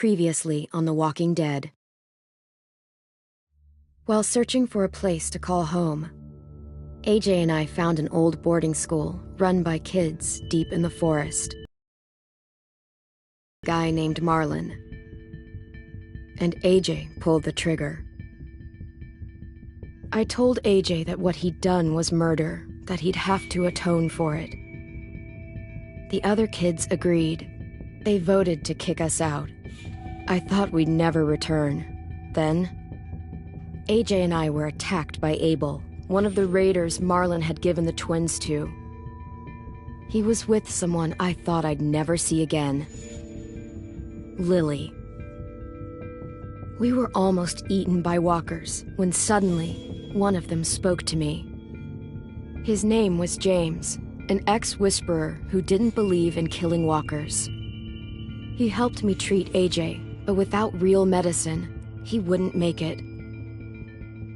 Previously on The Walking Dead. While searching for a place to call home, AJ and I found an old boarding school run by kids deep in the forest. A guy named Marlon. And AJ pulled the trigger. I told AJ that what he'd done was murder, that he'd have to atone for it. The other kids agreed. They voted to kick us out. I thought we'd never return. Then, AJ and I were attacked by Abel, one of the raiders Marlon had given the twins to. He was with someone I thought I'd never see again. Lily. We were almost eaten by walkers when suddenly one of them spoke to me. His name was James, an ex-whisperer who didn't believe in killing walkers. He helped me treat AJ, but without real medicine, he wouldn't make it.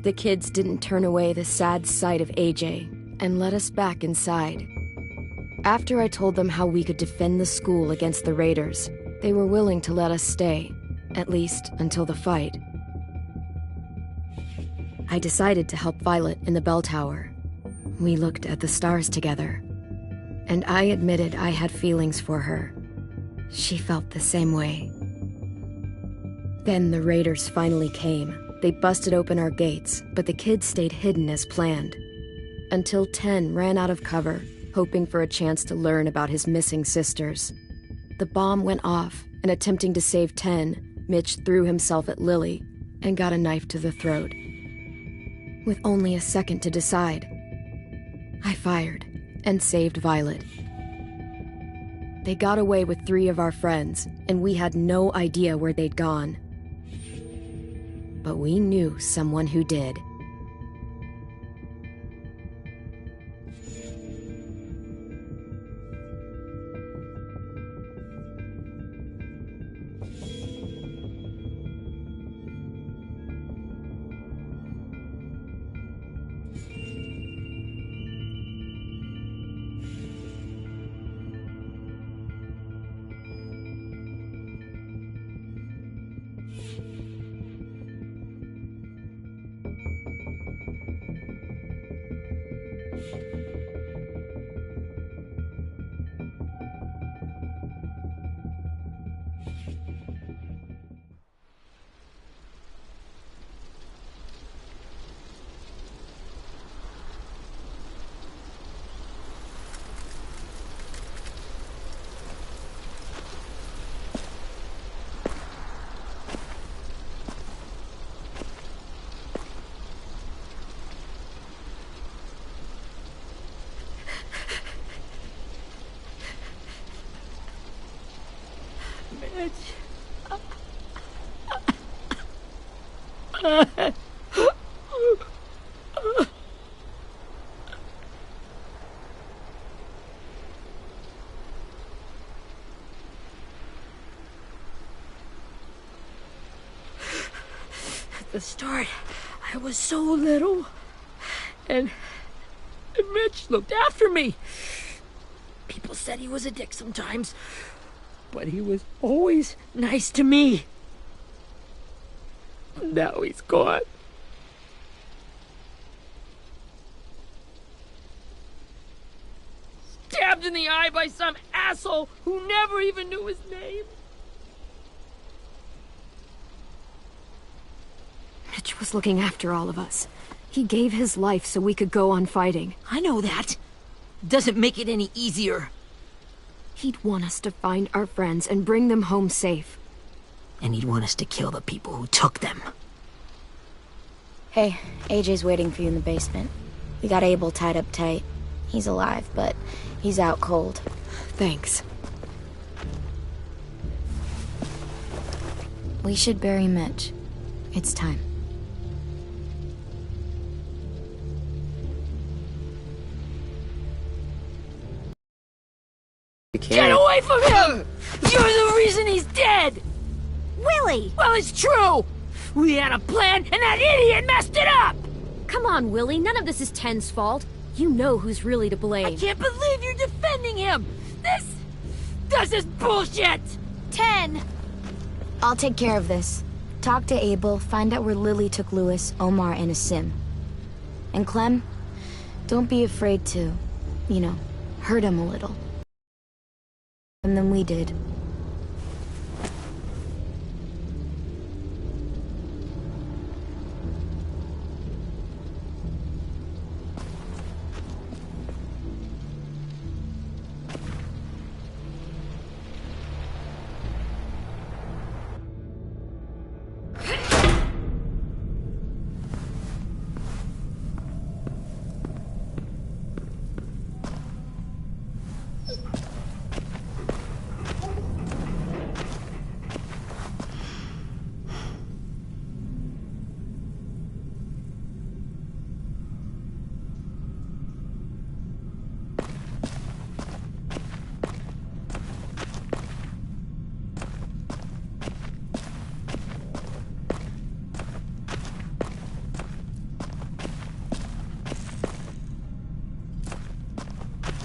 The kids didn't turn away the sad sight of AJ and let us back inside. After I told them how we could defend the school against the raiders, they were willing to let us stay, at least until the fight. I decided to help Violet in the bell tower. We looked at the stars together, and I admitted I had feelings for her. She felt the same way. Then the raiders finally came. They busted open our gates, but the kids stayed hidden as planned. Until Ten ran out of cover, hoping for a chance to learn about his missing sisters. The bomb went off, and attempting to save Ten, Mitch threw himself at Lily and got a knife to the throat. With only a second to decide, I fired and saved Violet. They got away with 3 of our friends, and we had no idea where they'd gone. But we knew someone who did. At the start, I was so little, and Mitch looked after me. People said he was a dick sometimes, but he was always nice to me. Now he's gone. Stabbed in the eye by some asshole who never even knew his name. Mitch was looking after all of us. He gave his life so we could go on fighting. I know that. Doesn't make it any easier. He'd want us to find our friends and bring them home safe. And he'd want us to kill the people who took them. Hey, AJ's waiting for you in the basement. We got Abel tied up tight. He's alive, but he's out cold. Thanks. We should bury Mitch. It's time. Get away from him! You're the reason he's dead! Willie! Well, it's true! We had a plan, and that idiot messed it up! Come on, Willie. None of this is Ten's fault. You know who's really to blame. I can't believe you're defending him! This is bullshit! 10! I'll take care of this. Talk to Abel, find out where Lily took Lewis, Omar, and Asim. And Clem, don't be afraid to, you know, hurt him a little. And then we did.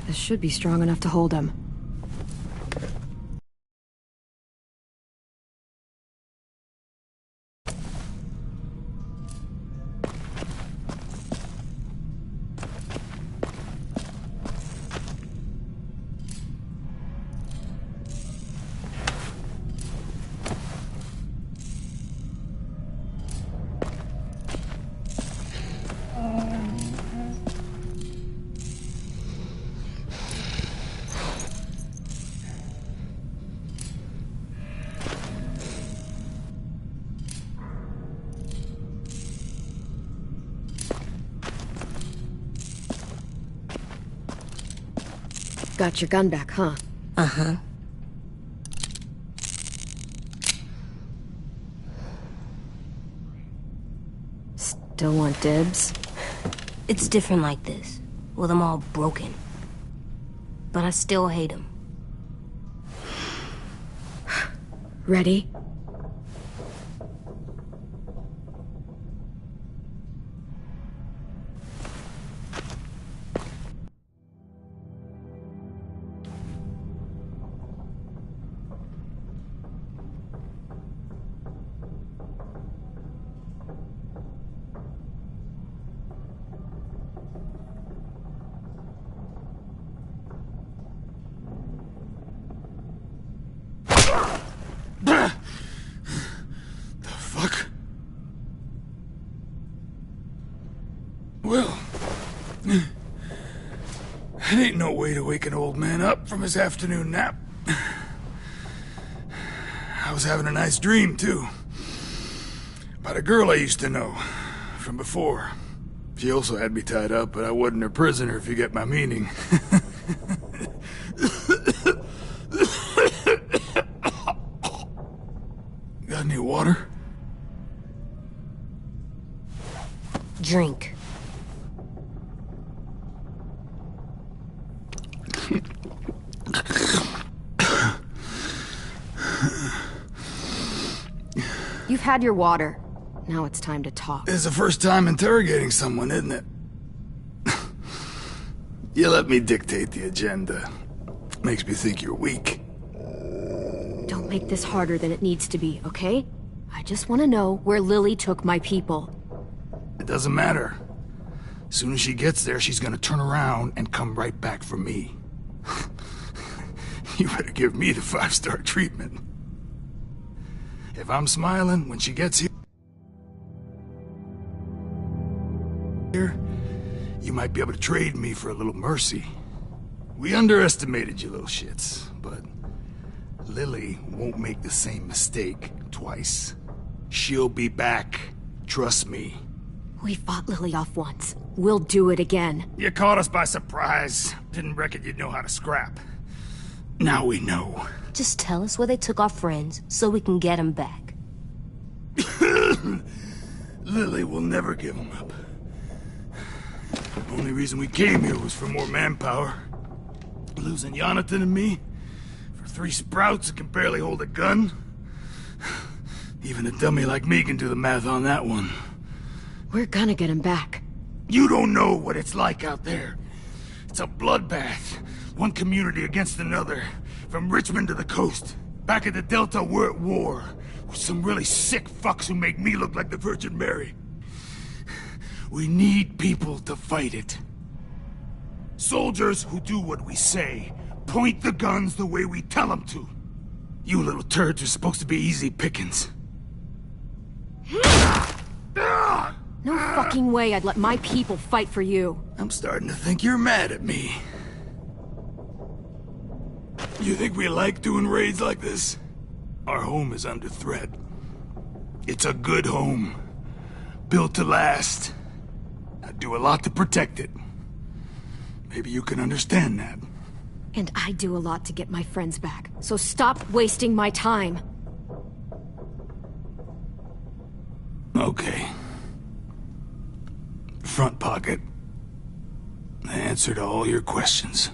This should be strong enough to hold him. Got your gun back, huh? Uh-huh. Still want dibs? It's different like this, with them all broken. But I still hate him. Ready? Well, that ain't no way to wake an old man up from his afternoon nap. I was having a nice dream, too. About a girl I used to know from before. She also had me tied up, but I wasn't her prisoner, if you get my meaning. Got any water? Drink. You've had your water. Now it's time to talk. It's the first time interrogating someone, isn't it? You let me dictate the agenda. Makes me think you're weak. Don't make this harder than it needs to be, okay? I just want to know where Lily took my people. It doesn't matter. As soon as she gets there, she's gonna turn around and come right back for me. You better give me the 5-star treatment. If I'm smiling when she gets here, you might be able to trade me for a little mercy. We underestimated you little shits, but Lily won't make the same mistake twice. She'll be back. Trust me. We fought Lily off once. We'll do it again. You caught us by surprise. Didn't reckon you'd know how to scrap. Now we know. Just tell us where they took our friends, so we can get them back. Lily will never give them up. Only reason we came here was for more manpower. Losing Jonathan and me for 3 sprouts that can barely hold a gun. Even a dummy like me can do the math on that one. We're gonna get him back. You don't know what it's like out there. It's a bloodbath. One community against another. From Richmond to the coast. Back at the Delta, we're at war. some really sick fucks who make me look like the Virgin Mary. We need people to fight it. Soldiers who do what we say, point the guns the way we tell them to. You little turds are supposed to be easy pickings. No fucking way I'd let my people fight for you. I'm starting to think you're mad at me. You think we like doing raids like this? Our home is under threat. It's a good home. Built to last. I do a lot to protect it. Maybe you can understand that. And I do a lot to get my friends back, so stop wasting my time. Okay. Front pocket. The answer to all your questions.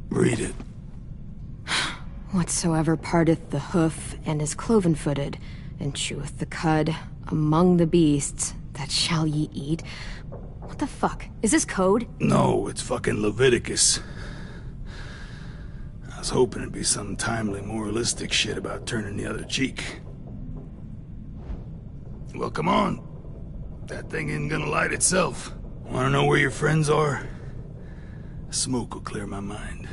Read it. Whatsoever parteth the hoof and is cloven-footed, and cheweth the cud among the beasts, that shall ye eat. What the fuck? Is this code? No, it's fucking Leviticus. I was hoping it'd be some timely moralistic shit about turning the other cheek. Well, come on. That thing isn't gonna light itself. Wanna know where your friends are? Smoke will clear my mind.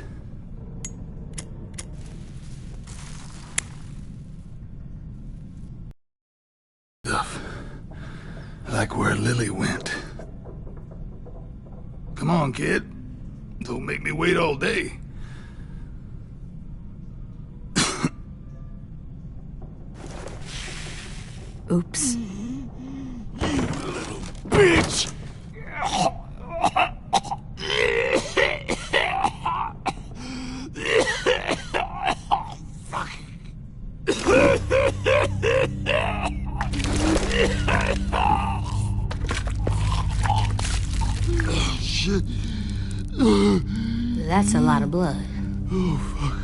Stuff. Like where Lily went. Come on, kid. Don't make me wait all day. Oops. You little bitch! Shit. That's a lot of blood. Oh, fuck.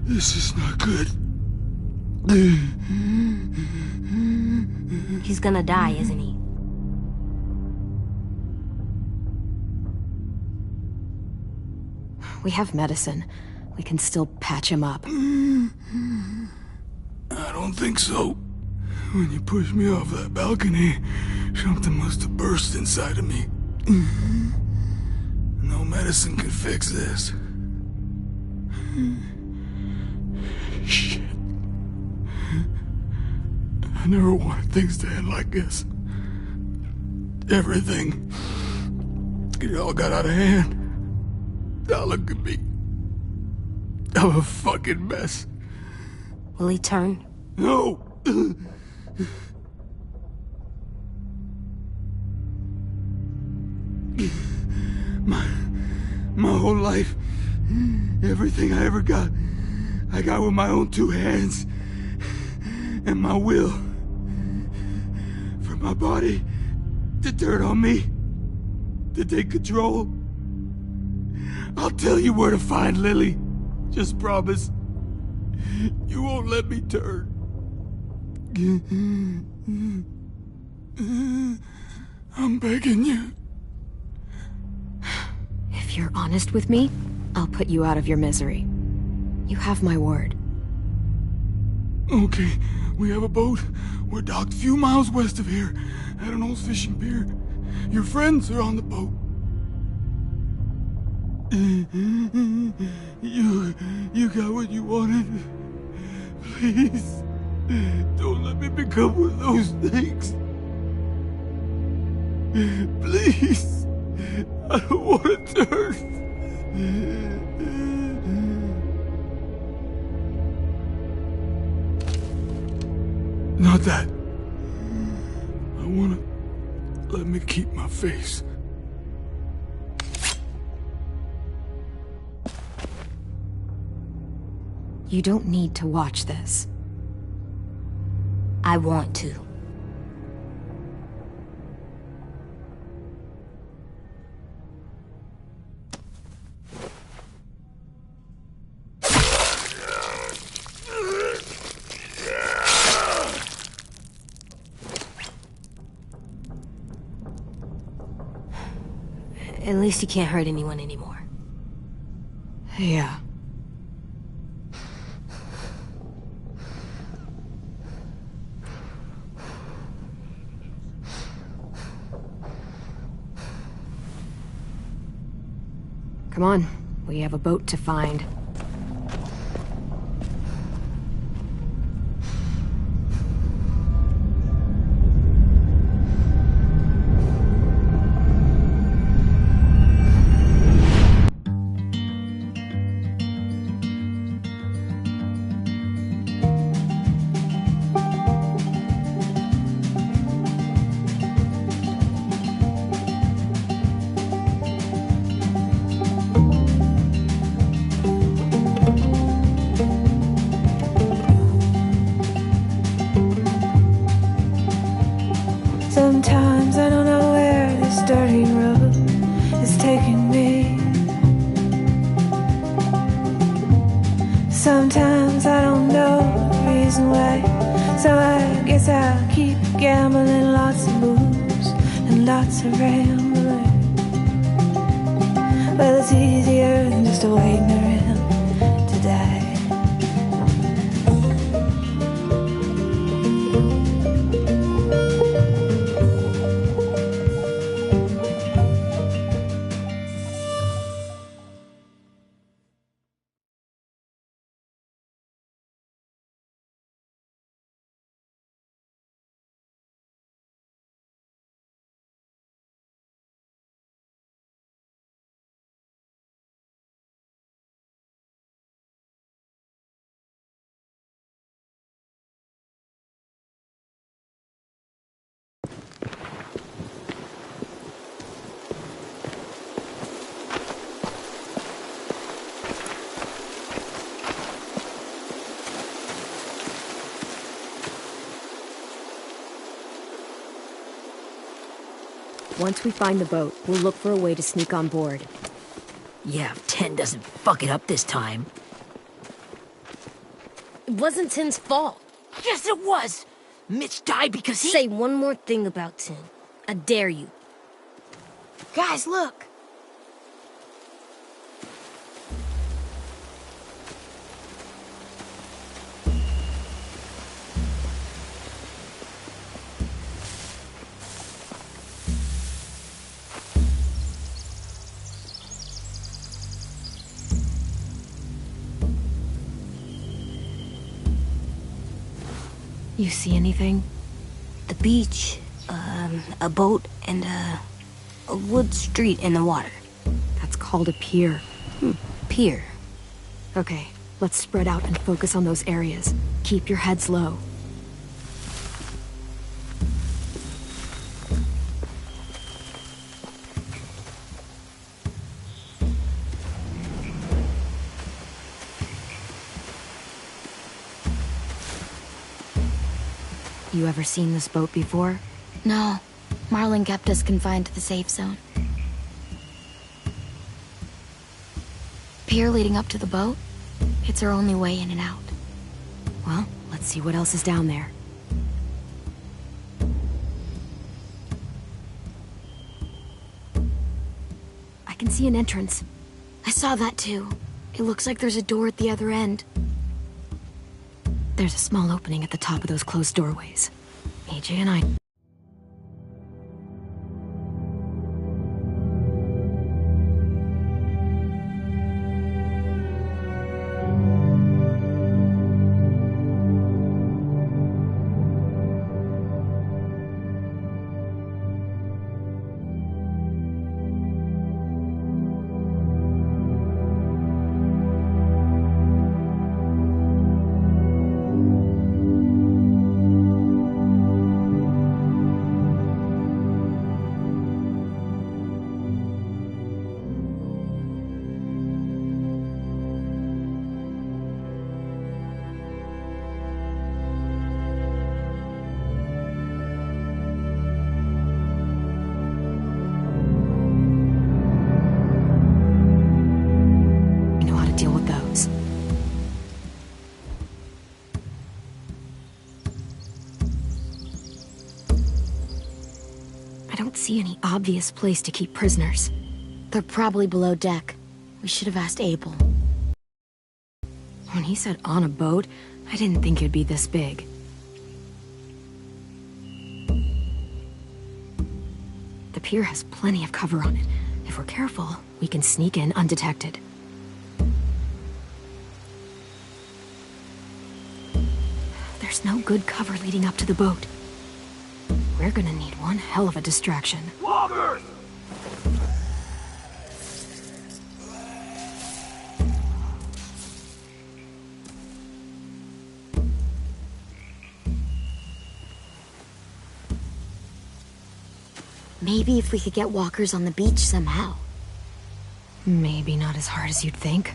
This is not good. He's gonna die, isn't he? We have medicine. We can still patch him up. I don't think so. When you pushed me off that balcony, something must have burst inside of me. No medicine can fix this. Shit. I never wanted things to end like this. Everything. It all got out of hand. Now look at me. I'm a fucking mess. Will he turn? No! My whole life, everything I ever got, I got with my own two hands. And my will. For my body to turn on me. To take control. I'll tell you where to find Lily. Just promise. You won't let me turn. I'm begging you. If you're honest with me, I'll put you out of your misery. You have my word. Okay, we have a boat. We're docked a few miles west of here, at an old fishing pier. Your friends are on the boat. You got what you wanted. Please, don't let me become one of those things. Please, I don't want to turn. Not that. I wanna let me keep my face. You don't need to watch this. I want to. At least he can't hurt anyone anymore. Yeah. Come on, we have a boat to find. Sometimes I don't know where this dirty road is taking me. Sometimes I don't know the reason why. So I guess I'll keep gambling, lots of moves and lots of rambling. Well, it's easier than just waiting around to die. Once we find the boat, we'll look for a way to sneak on board. Yeah, if Ten doesn't fuck it up this time. It wasn't Tin's fault. Yes, it was! Mitch died because he— Say one more thing about Tin. I dare you. Guys, look! You see anything? The beach, a boat, and a wood street in the water. That's called a pier. Pier. Okay, let's spread out and focus on those areas. Keep your heads low. You ever seen this boat before? No, Marlin kept us confined to the safe zone. Pier leading up to the boat? It's our only way in and out. Well, let's see what else is down there. I can see an entrance. I saw that too. It looks like there's a door at the other end. There's a small opening at the top of those closed doorways. AJ and I... see any obvious place to keep prisoners. They're probably below deck. We should have asked Abel. he said on a boat, I didn't think it'd be this big. The pier has plenty of cover on it. If we're careful, we can sneak in undetected. There's no good cover leading up to the boat. We're gonna need one hell of a distraction. Walkers! Maybe if we could get walkers on the beach somehow. Maybe not as hard as you'd think.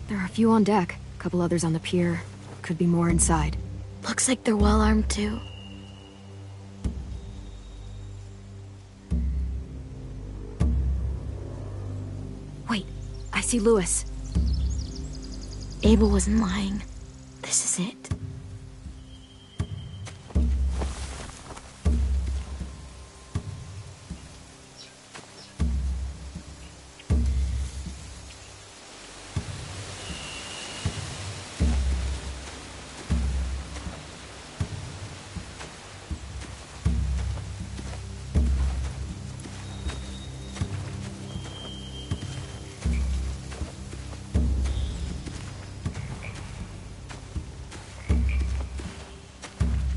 There are a few on deck, a couple others on the pier. Could be more inside. Looks like they're well armed too. Wait, I see Lewis. Abel wasn't lying. This is it.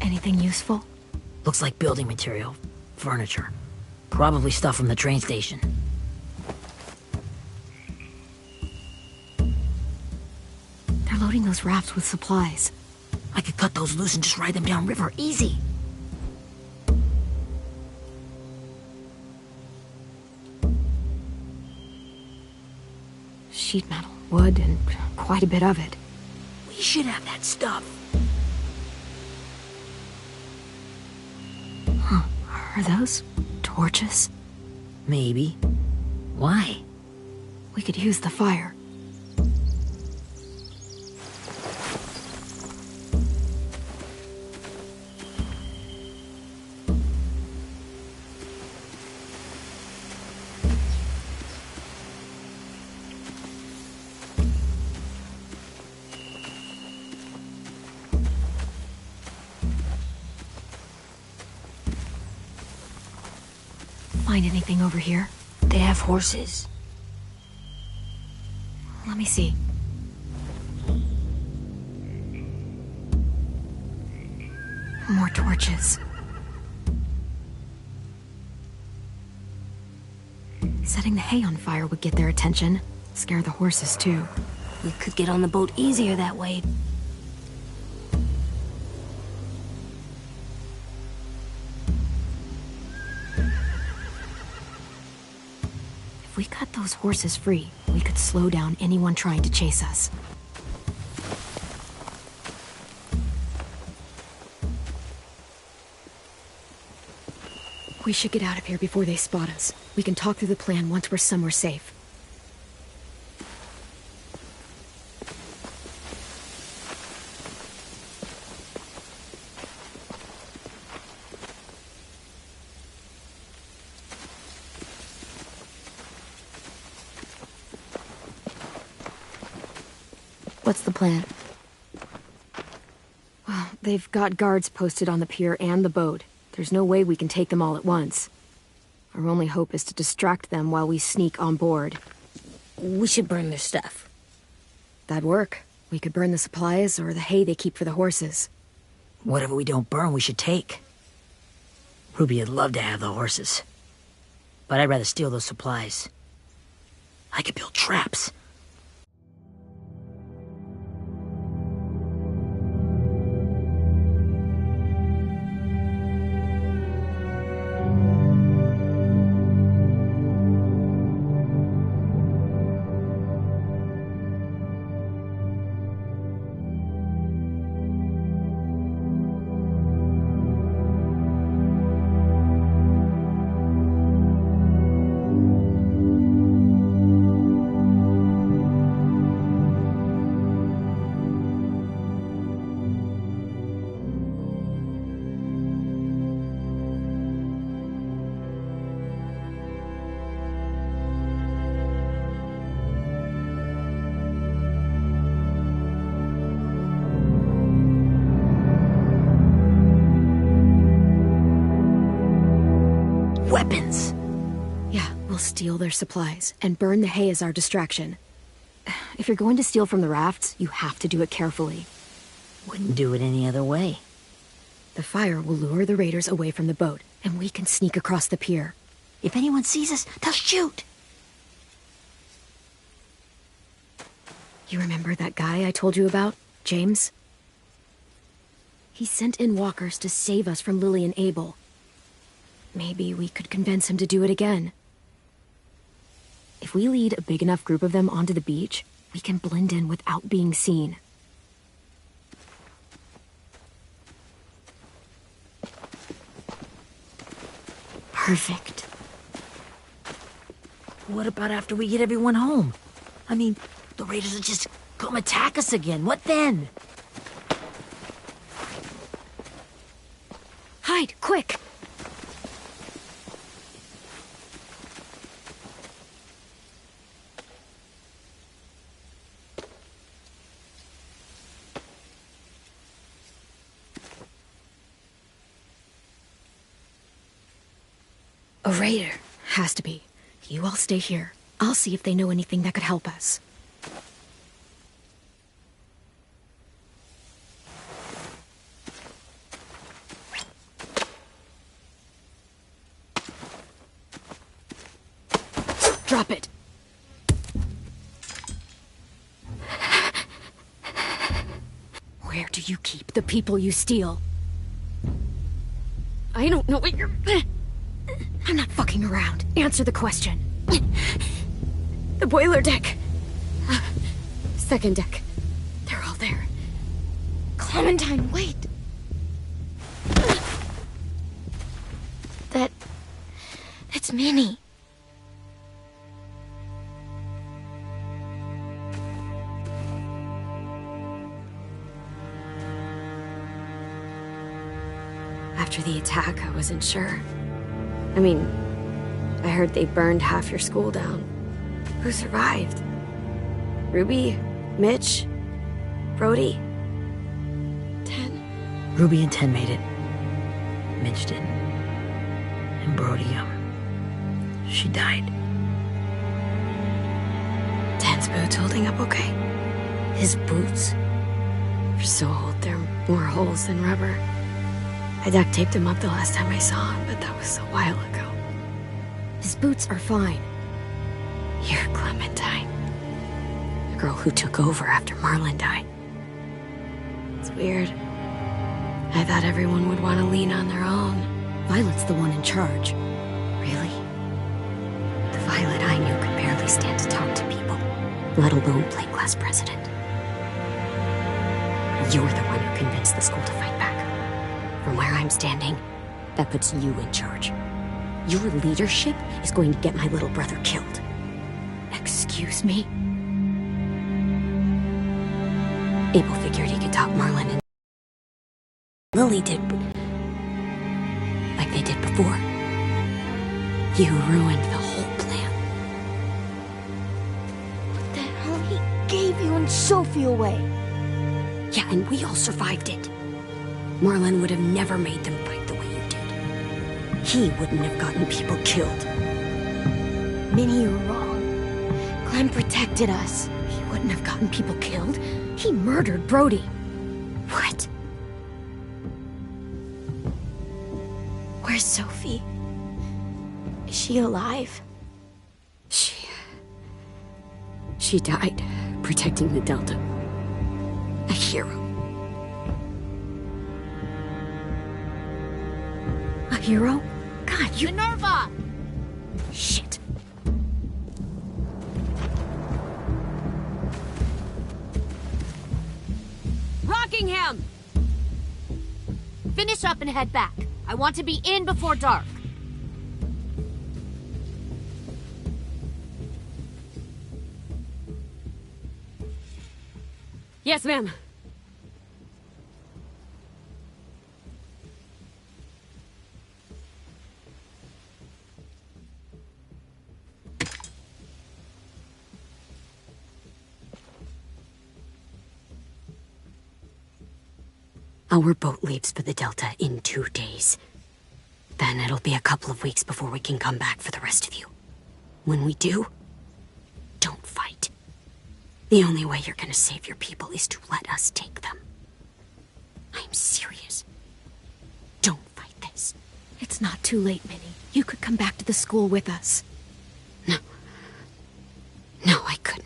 Anything useful? Looks like building material. Furniture. Probably stuff from the train station. They're loading those rafts with supplies. I could cut those loose and just ride them downriver. Easy. Sheet metal, wood, and quite a bit of it. We should have that stuff. Are those torches? Maybe. Why? We could use the fire. Find anything over here? They have horses. Let me see. More torches. Setting the hay on fire would get their attention. Scare the horses, too. We could get on the boat easier that way. If we cut those horses free, we could slow down anyone trying to chase us. We should get out of here before they spot us. We can talk through the plan once we're somewhere safe. What's the plan? Well, they've got guards posted on the pier and the boat. There's no way we can take them all at once. Our only hope is to distract them while we sneak on board. We should burn their stuff. That'd work. We could burn the supplies or the hay they keep for the horses. Whatever we don't burn, we should take. Ruby would love to have the horses. But I'd rather steal those supplies. I could build traps. weapons. Yeah, we'll steal their supplies and burn the hay as our distraction. If you're going to steal from the rafts, you have to do it carefully. Wouldn't do it any other way. The fire will lure the raiders away from the boat, and we can sneak across the pier. If anyone sees us, they'll shoot. You remember that guy I told you about, James? He sent in walkers to save us from Lily and Abel. Maybe we could convince him to do it again. If we lead a big enough group of them onto the beach, we can blend in without being seen. Perfect. What about after we get everyone home? I mean, the raiders will just come attack us again. What then? Hide, quick! A raider. Has to be. You all stay here. I'll see if they know anything that could help us. Drop it. Where do you keep the people you steal? I don't know what you're... I'm not fucking around. Answer the question. The boiler deck. Second deck. They're all there. Clementine, wait. That's Minnie. After the attack, I wasn't sure. I mean, I heard they burned half your school down. Who survived? Ruby? Mitch? Brody? Ten? Ruby and Ten made it. Mitch didn't. And Brody, she died. Ten's boots holding up okay? His boots? They're so old, there are more holes than rubber. I duct taped him up the last time I saw him, but that was a while ago. His boots are fine. You're Clementine. The girl who took over after Marlon died. It's weird. I thought everyone would want to lean on their own. Violet's the one in charge. Really? The Violet I knew could barely stand to talk to people, let alone play class president. You're the one who convinced the school to fight back. From where I'm standing, that puts you in charge. Your leadership is going to get my little brother killed. Excuse me? Abel figured he could talk Marlon and Lily did, like they did before. You ruined the whole plan. What the hell? He gave you and Sophie away. Yeah, and we all survived it. Marlon would have never made them fight the way you did. He wouldn't have gotten people killed. Minnie, you're wrong. Clem protected us. He wouldn't have gotten people killed. He murdered Brody. What? Where's Sophie? Is she alive? She died protecting the Delta. A hero. A hero? God, you... Minerva! Shit. Rockingham! Finish up and head back. I want to be in before dark. Yes, ma'am. Our boat leaves for the Delta in 2 days. Then it'll be a couple of weeks before we can come back for the rest of you. When we do, don't fight. The only way you're gonna save your people is to let us take them. I'm serious. Don't fight this. It's not too late, Minnie. You could come back to the school with us. No. No, I couldn't.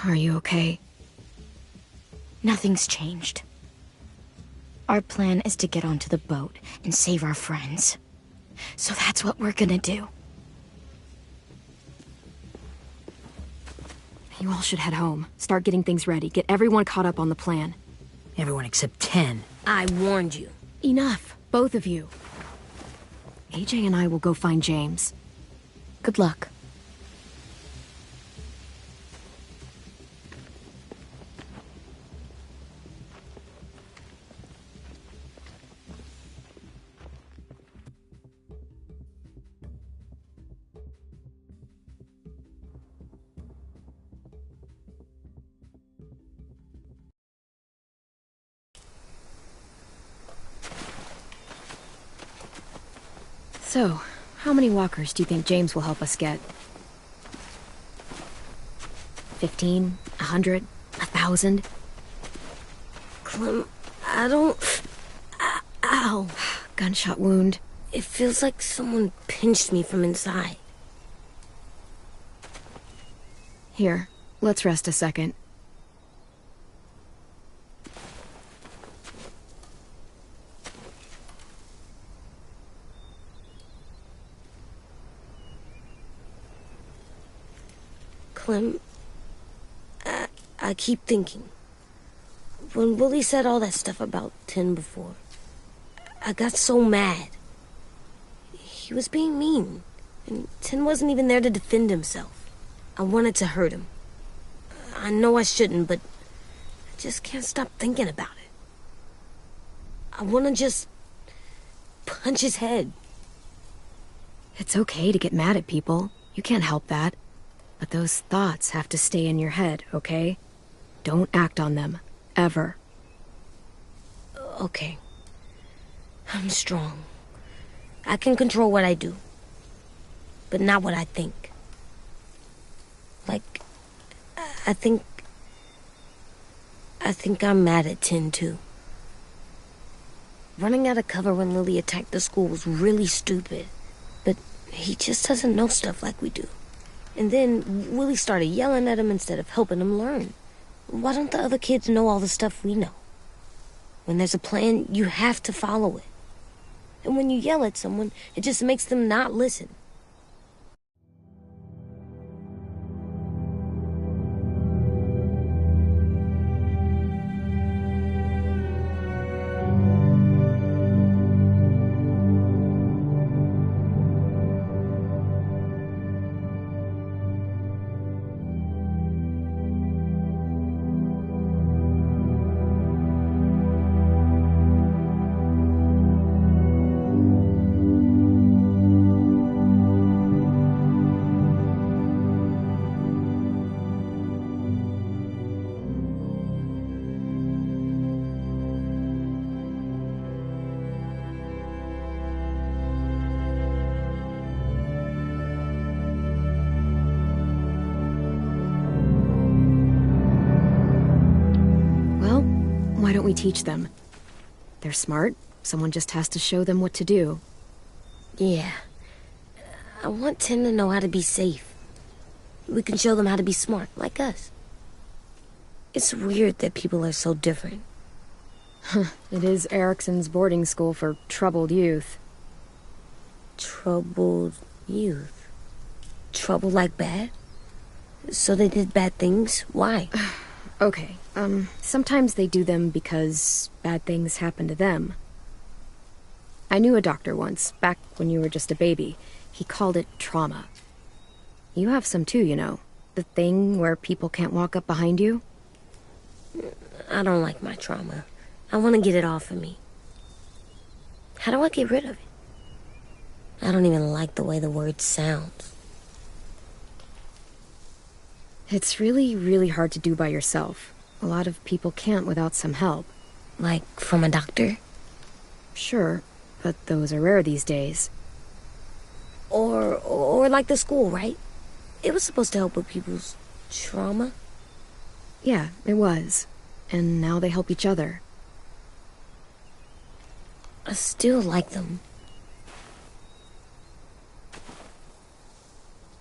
Are you okay? Nothing's changed. Our plan is to get onto the boat and save our friends. So that's what we're gonna do. You all should head home. Start getting things ready. Get everyone caught up on the plan. Everyone except 10. I warned you. Enough, both of you. AJ and I will go find James. Good luck. So, how many walkers do you think James will help us get? 15? 100? 1,000? Clem, I don't... Ow. Gunshot wound. It feels like someone pinched me from inside. Here, let's rest a second. Clem, I keep thinking. When Willie said all that stuff about 10 before, I got so mad. He was being mean, and 10 wasn't even there to defend himself. I wanted to hurt him. I know I shouldn't, but I just can't stop thinking about it. I want to just punch his head. It's okay to get mad at people. You can't help that. But those thoughts have to stay in your head, okay? Don't act on them. Ever. Okay. I'm strong. I can control what I do. But not what I think. Like, I think I'm mad at 10 too. Running out of cover when Lily attacked the school was really stupid. But he just doesn't know stuff like we do. And then Willie started yelling at him instead of helping him learn. Why don't the other kids know all the stuff we know? When there's a plan, you have to follow it. And when you yell at someone, it just makes them not listen. Why don't we teach them? They're smart. Someone just has to show them what to do. Yeah. I want 10 to know how to be safe. We can show them how to be smart, like us. It's weird that people are so different. It is Erickson's boarding school for troubled youth. Troubled youth? Trouble like bad? So they did bad things? Why? Okay, sometimes they do them because bad things happen to them. I knew a doctor once, back when you were just a baby. He called it trauma. You have some too, you know. The thing where people can't walk up behind you. I don't like my trauma. I want to get it off of me. How do I get rid of it? I don't even like the way the word sounds. It's really, really hard to do by yourself. A lot of people can't without some help. Like, from a doctor? Sure, but those are rare these days. Or like the school, right? It was supposed to help with people's trauma. Yeah, it was. And now they help each other. I still like them.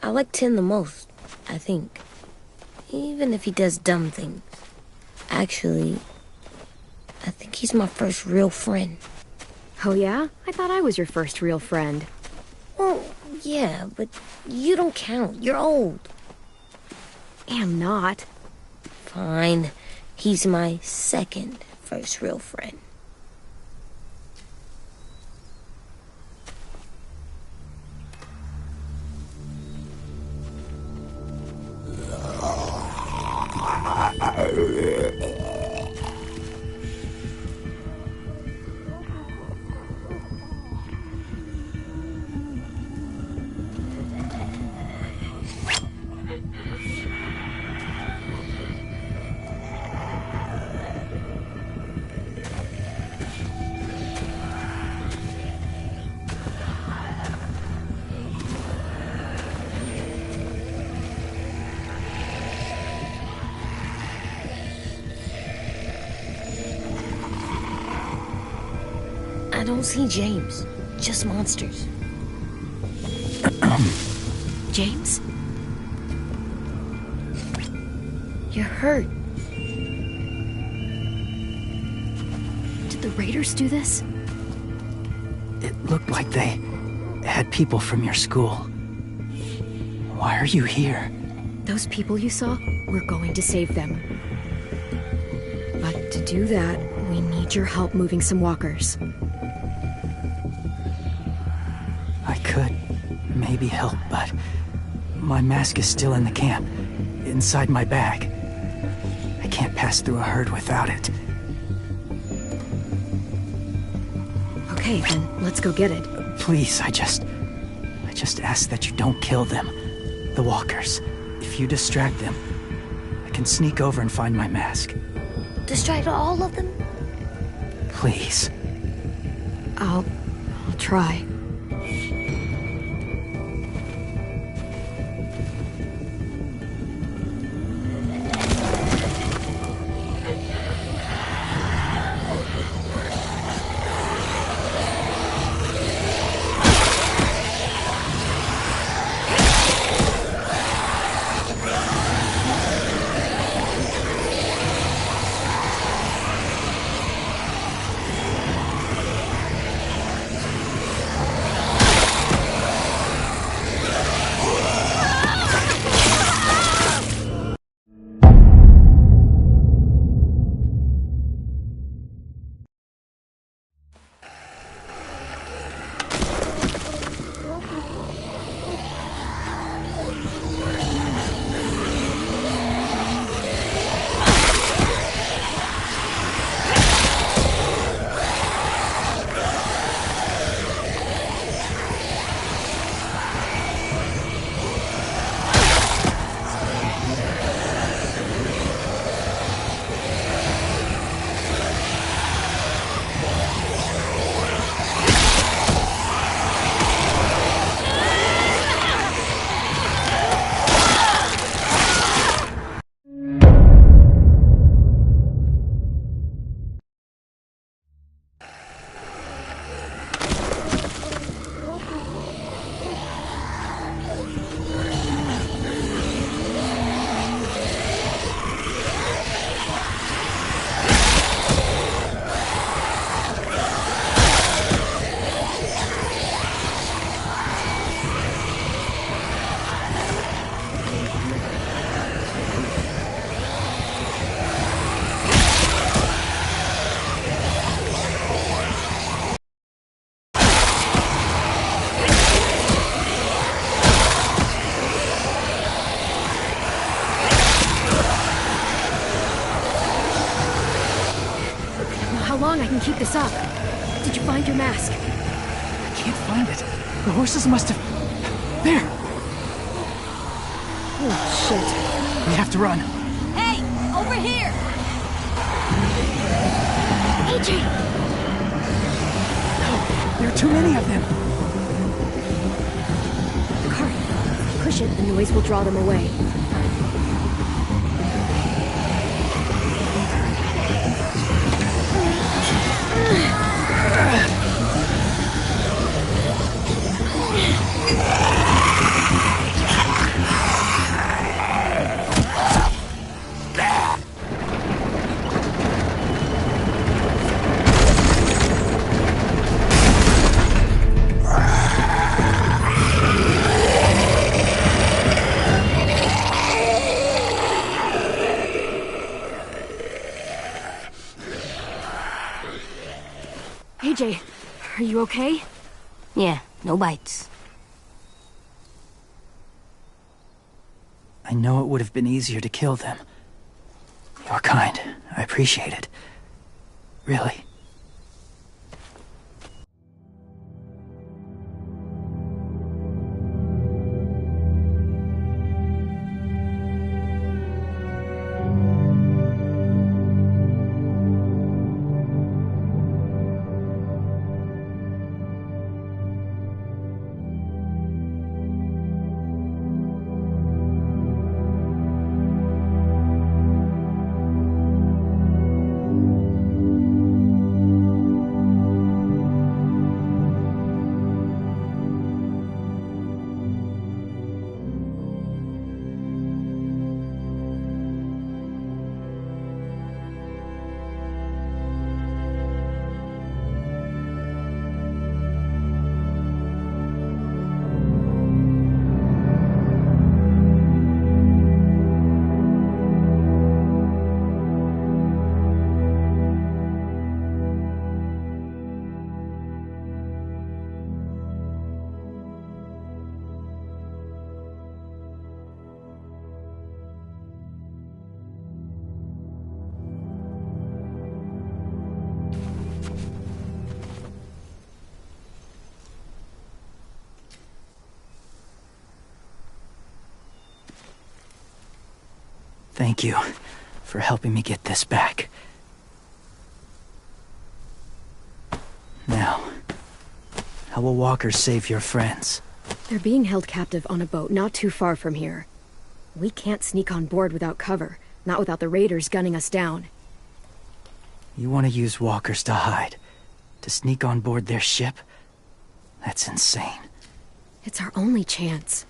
I like Tin the most, I think. Even if he does dumb things. Actually, I think he's my first real friend. Oh yeah? I thought I was your first real friend. Well, yeah, but you don't count. You're old. Am not. Fine. He's my second first real friend. I don't see James. Just monsters. James? You're hurt. Did the Raiders do this? It looked like they had people from your school. Why are you here? Those people you saw, we're going to save them. But to do that, we need your help moving some walkers. I could maybe help, but my mask is still in the camp, inside my bag. I can't pass through a herd without it. Okay, then let's go get it. Please, I just ask that you don't kill them. The walkers. If you distract them, I can sneak over and find my mask. Distract all of them? Please. I'll try. How long I can keep this up? Did you find your mask? I can't find it. The horses must have... There! Oh, shit. We have to run. Hey! Over here! AJ! No, there are too many of them. Car, push it. The noise will draw them away. AJ, are you okay? Yeah, no bites. I know it would have been easier to kill them. You're kind. I appreciate it. Really. Thank you for helping me get this back. Now, how will walkers save your friends? They're being held captive on a boat not too far from here. We can't sneak on board without cover, not without the raiders gunning us down. You want to use walkers to hide? To sneak on board their ship? That's insane. It's our only chance.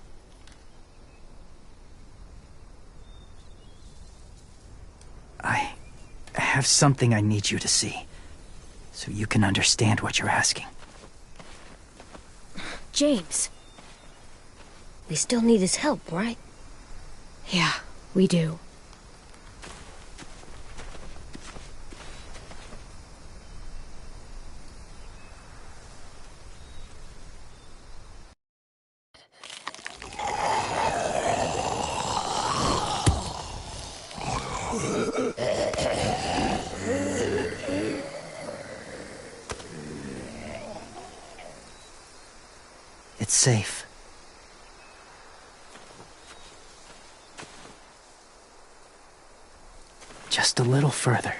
I have something I need you to see, so you can understand what you're asking. James. We still need his help, right? Yeah, we do. It's safe. Just a little further.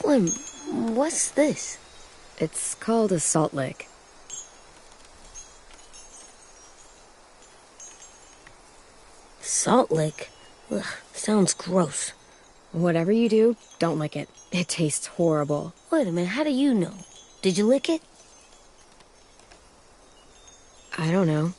Clem, what's this? It's called a salt lick. Salt lick? Ugh, sounds gross. Whatever you do, don't lick it. It tastes horrible. Wait a minute, how do you know? Did you lick it? I don't know.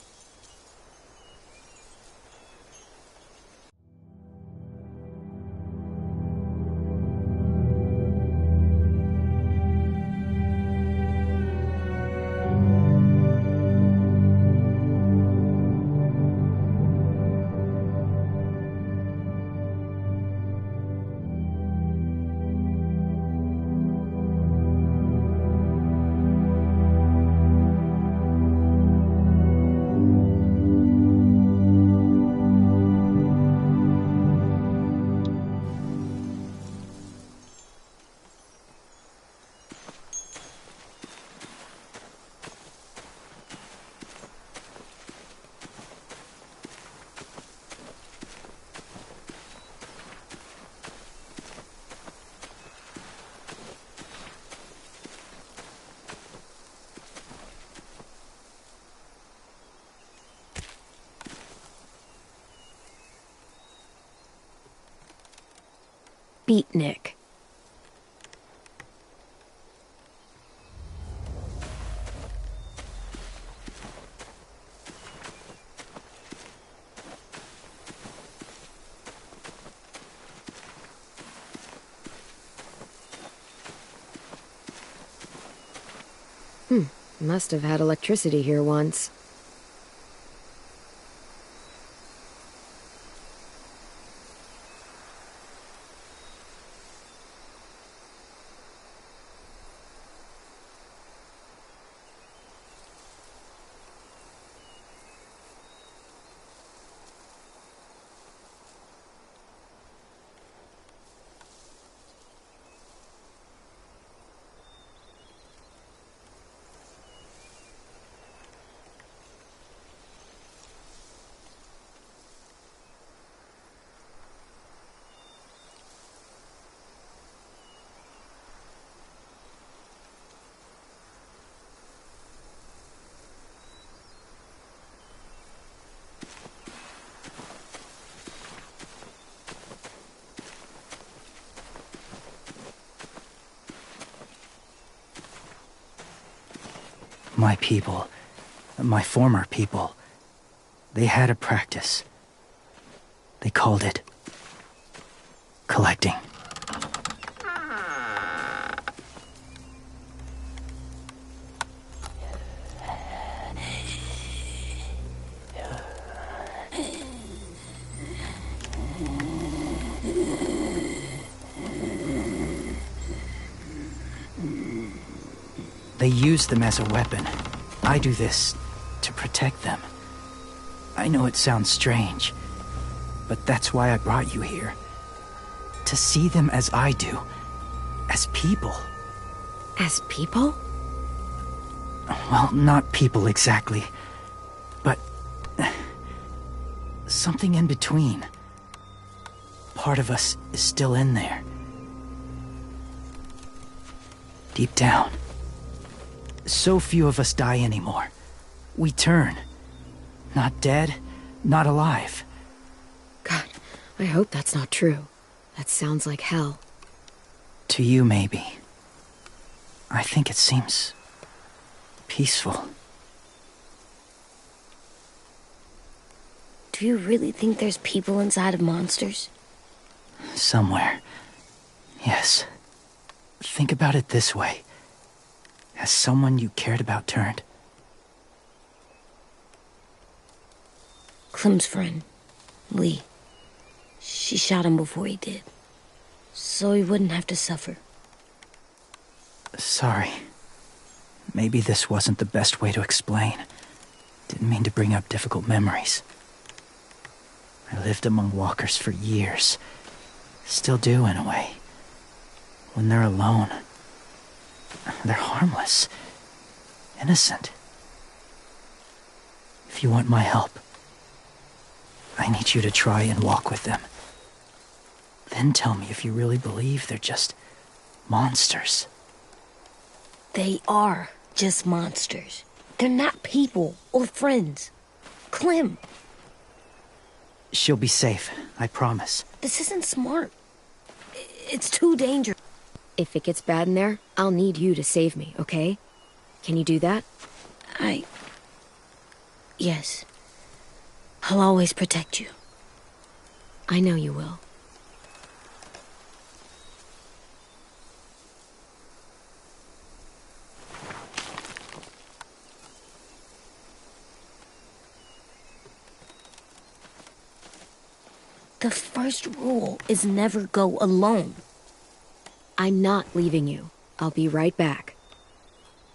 Beatnik. Must have had electricity here once. My people, my former people, they had a practice. They called it collecting. They use them as a weapon. I do this to protect them. I know it sounds strange, but that's why I brought you here. To see them as I do. As people. As people? Well, not people exactly, but something in between. Part of us is still in there. Deep down. So few of us die anymore. We turn. Not dead, not alive. God, I hope that's not true. That sounds like hell. To you, maybe. I think it seems peaceful. Do you really think there's people inside of monsters? Somewhere. Yes. Think about it this way. Has someone you cared about turned? Clem's friend, Lee. She shot him before he did. So he wouldn't have to suffer. Sorry. Maybe this wasn't the best way to explain. Didn't mean to bring up difficult memories. I lived among walkers for years. Still do, in a way. When they're alone, they're harmless. Innocent. If you want my help, I need you to try and walk with them. Then tell me if you really believe they're just monsters. They are just monsters. They're not people or friends. Clem, She'll be safe, I promise. this isn't smart. It's too dangerous. If it gets bad in there, I'll need you to save me, okay? Can you do that? Yes. I'll always protect you. I know you will. The first rule is never go alone. I'm not leaving you. I'll be right back.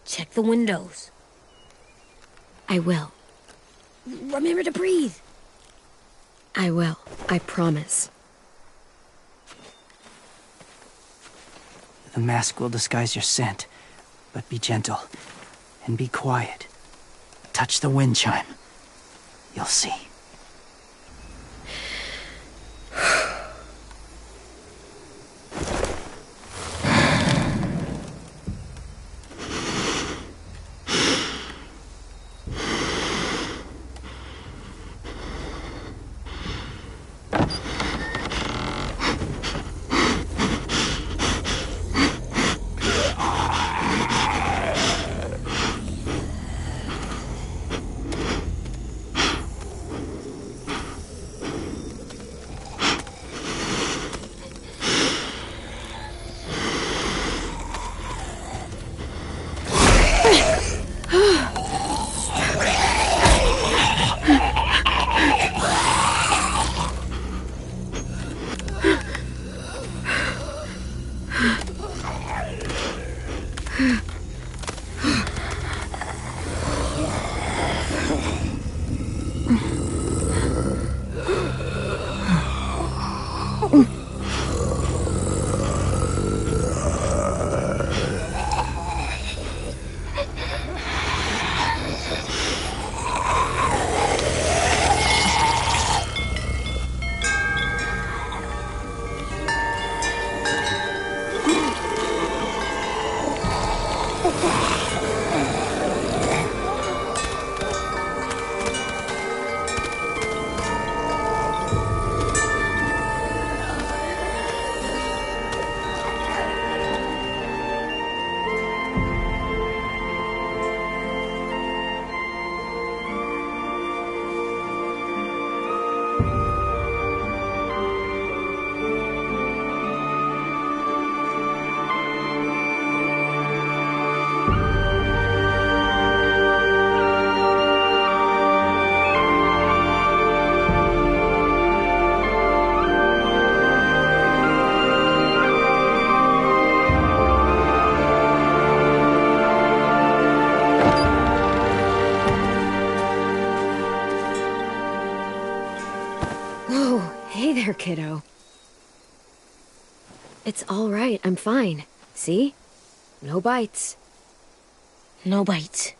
Check the windows. I will. Remember to breathe. I will. I promise. The mask will disguise your scent, but be gentle and be quiet. Touch the wind chime. You'll see. there, kiddo. It's all right. I'm fine. See? No bites. No bites.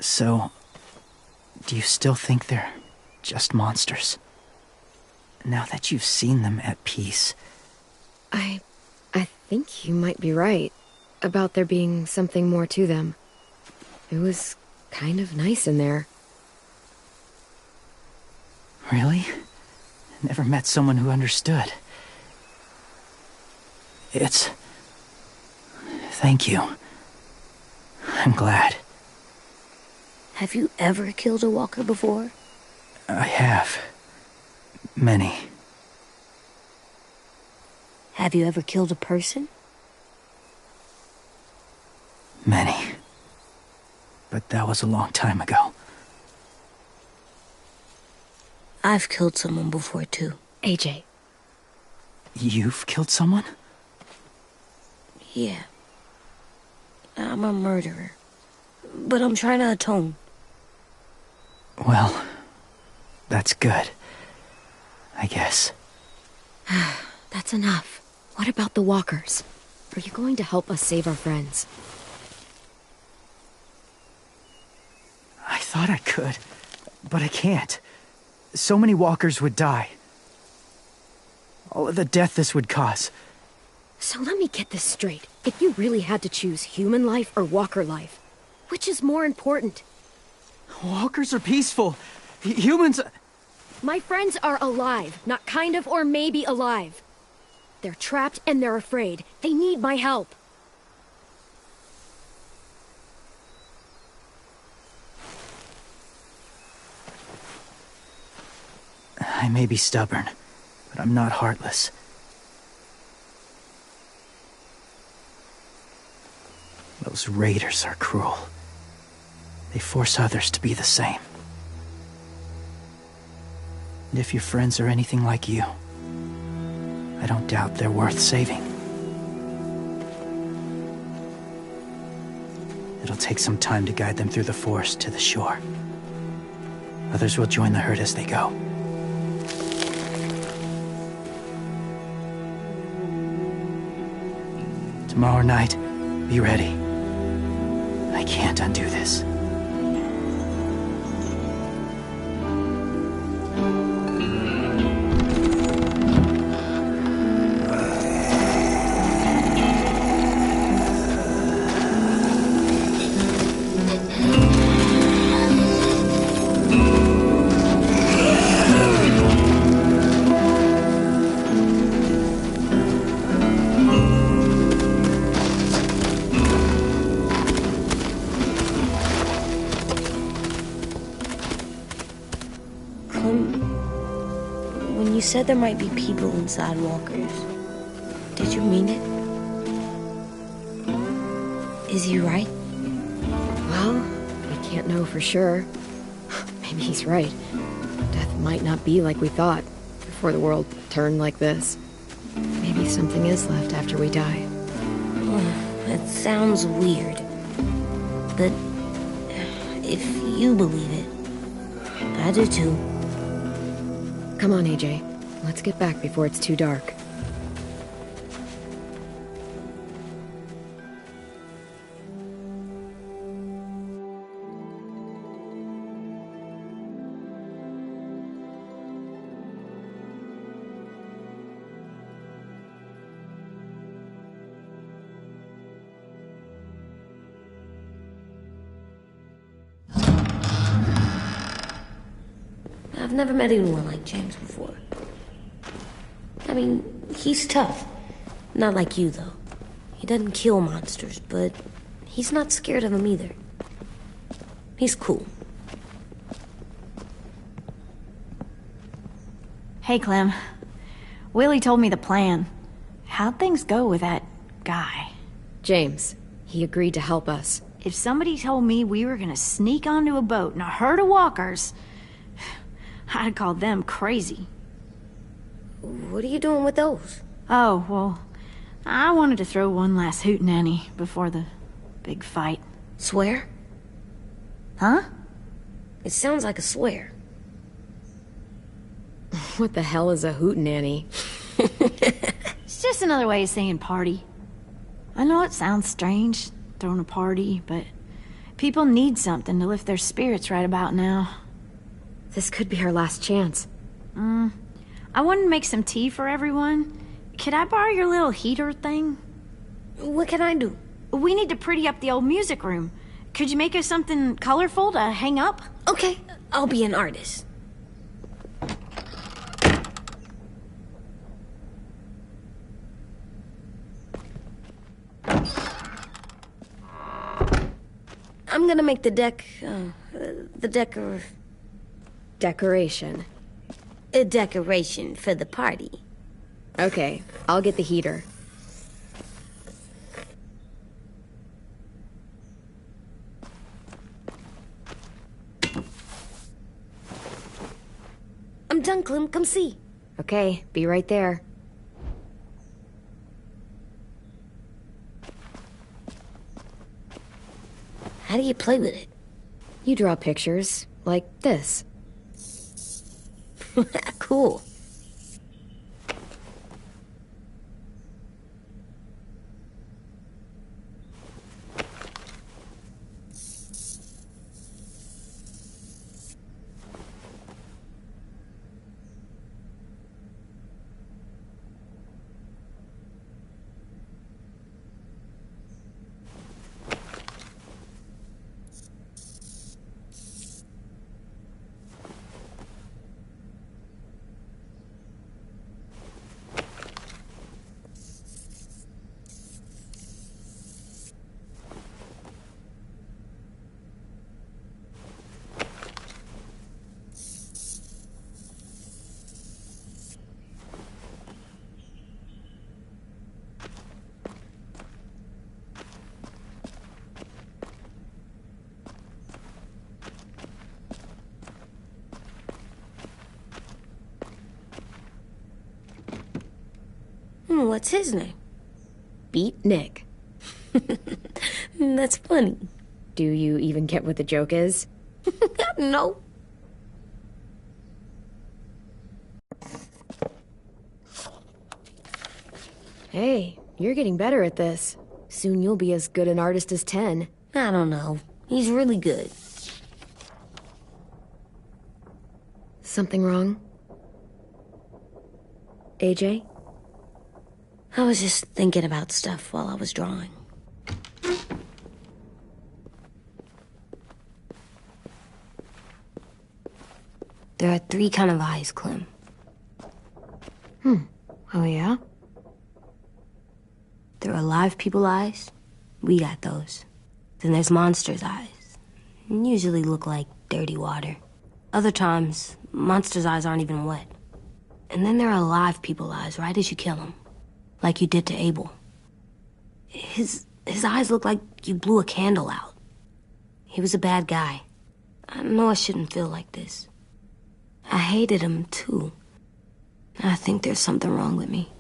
So, do you still think they're just monsters? Now that you've seen them at peace. I think you might be right about there being something more to them. It was kind of nice in there. Really? Never met someone who understood. Thank you. I'm glad. Have you ever killed a walker before? I have. Many. Have you ever killed a person? Many. But that was a long time ago. I've killed someone before, too. AJ. You've killed someone? Yeah. I'm a murderer. But I'm trying to atone. Well, that's good. I guess. That's enough. What about the walkers? Are you going to help us save our friends? I thought I could, but I can't. So many walkers would die. All of the death this would cause. So let me get this straight. If you really had to choose human life or walker life, which is more important? Walkers are peaceful. Humans... My friends are alive, not kind of or maybe alive. They're trapped and they're afraid. They need my help. I may be stubborn, but I'm not heartless. Those raiders are cruel. They force others to be the same. And if your friends are anything like you, I don't doubt they're worth saving. It'll take some time to guide them through the forest to the shore. Others will join the herd as they go. Tomorrow night, be ready. I can't undo this. When you said there might be people inside walkers, did you mean it? Is he right? Well, we can't know for sure. Maybe he's right. Death might not be like we thought before the world turned like this. Maybe something is left after we die. It sounds weird. But if you believe it, I do too. Come on, AJ. Let's get back before it's too dark. I've never met anyone like James before. I mean, he's tough. Not like you, though. He doesn't kill monsters, but he's not scared of them either. He's cool. Hey, Clem. Willie told me the plan. How'd things go with that guy? James, he agreed to help us. If somebody told me we were gonna sneak onto a boat in a herd of walkers, I'd call them crazy. What are you doing with those? Oh, well, I wanted to throw one last hootenanny before the big fight. Swear? Huh? It sounds like a swear. What the hell is a hootenanny? It's just another way of saying party. I know it sounds strange, throwing a party, but people need something to lift their spirits right about now. This could be our last chance. I wanted to make some tea for everyone. Could I borrow your little heater thing? What can I do? We need to pretty up the old music room. Could you make us something colorful to hang up? Okay, I'll be an artist. I'm gonna make the Decoration. a decoration for the party. Okay, I'll get the heater. I'm done, Clem. Come see. Okay, be right there. How do you play with it? You draw pictures, like this. Cool. What's his name? Beat Nick. That's funny. Do you even get what the joke is? No. Hey, you're getting better at this. Soon you'll be as good an artist as 10. I don't know. He's really good. Something wrong? AJ? I was just thinking about stuff while I was drawing. There are 3 kinds of eyes, Clem. Oh, yeah? There are live people eyes. We got those. Then there's monsters' eyes. Usually look like dirty water. Other times, monsters' eyes aren't even wet. And then there are live people eyes right as you kill them. Like you did to Abel. His eyes look like you blew a candle out. He was a bad guy. I know I shouldn't feel like this. I hated him, too. I think there's something wrong with me.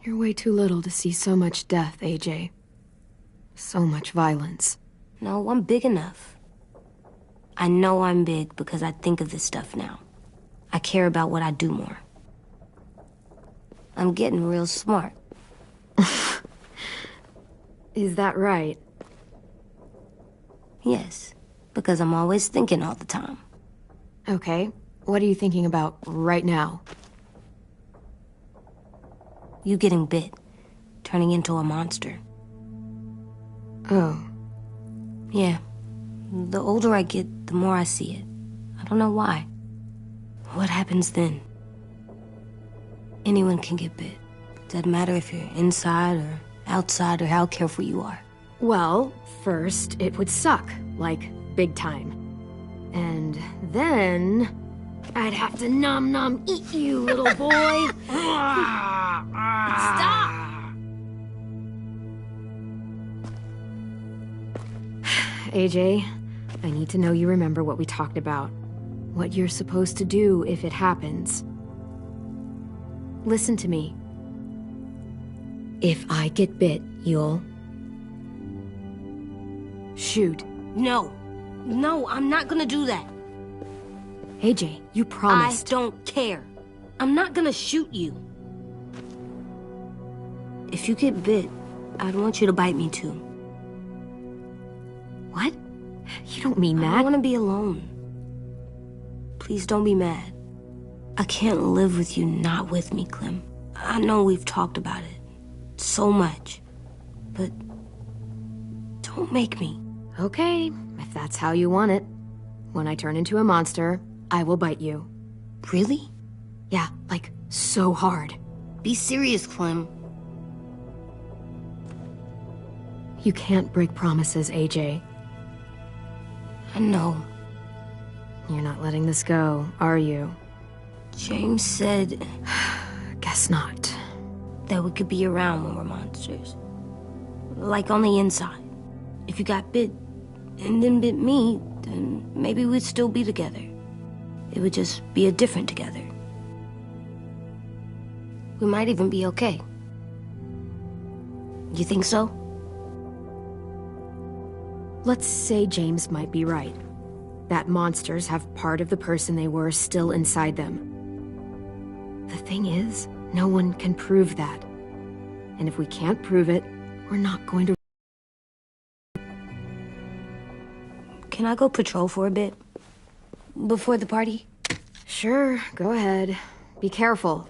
You're way too little to see so much death, AJ. So much violence. No, I'm big enough. I know I'm big because I think of this stuff now. I care about what I do more. I'm getting real smart. Is that right? Yes, because I'm always thinking all the time. Okay, what are you thinking about right now? You getting bit, turning into a monster. Oh. Yeah. The older I get, the more I see it. I don't know why. What happens then? Anyone can get bit. Doesn't matter if you're inside or outside or how careful you are. Well, first, it would suck. Like, big time. And then... I'd have to nom eat you, little boy. Stop! AJ, I need to know you remember what we talked about. What you're supposed to do if it happens. Listen to me. If I get bit, you'll... shoot. No. No, I'm not gonna do that. AJ, you promised. I don't care. I'm not gonna shoot you. If you get bit, I'd want you to bite me too. What? You don't mean that. I want to be alone. Please don't be mad. I can't live with you not with me, Clem. I know we've talked about it so much, but don't make me. Okay, if that's how you want it. When I turn into a monster, I will bite you. Really? Yeah, like, so hard. Be serious, Clem. You can't break promises, AJ. I know. You're not letting this go, are you? James said Guess not. that we could be around when we're monsters. Like on the inside. If you got bit and then bit me, then maybe we'd still be together. It would just be a different together. We might even be okay. You think so? Let's say James might be right. That monsters have part of the person they were still inside them. The thing is, no one can prove that. And if we can't prove it, we're not going to... Can I go patrol for a bit? Before the party? Sure, go ahead. Be careful.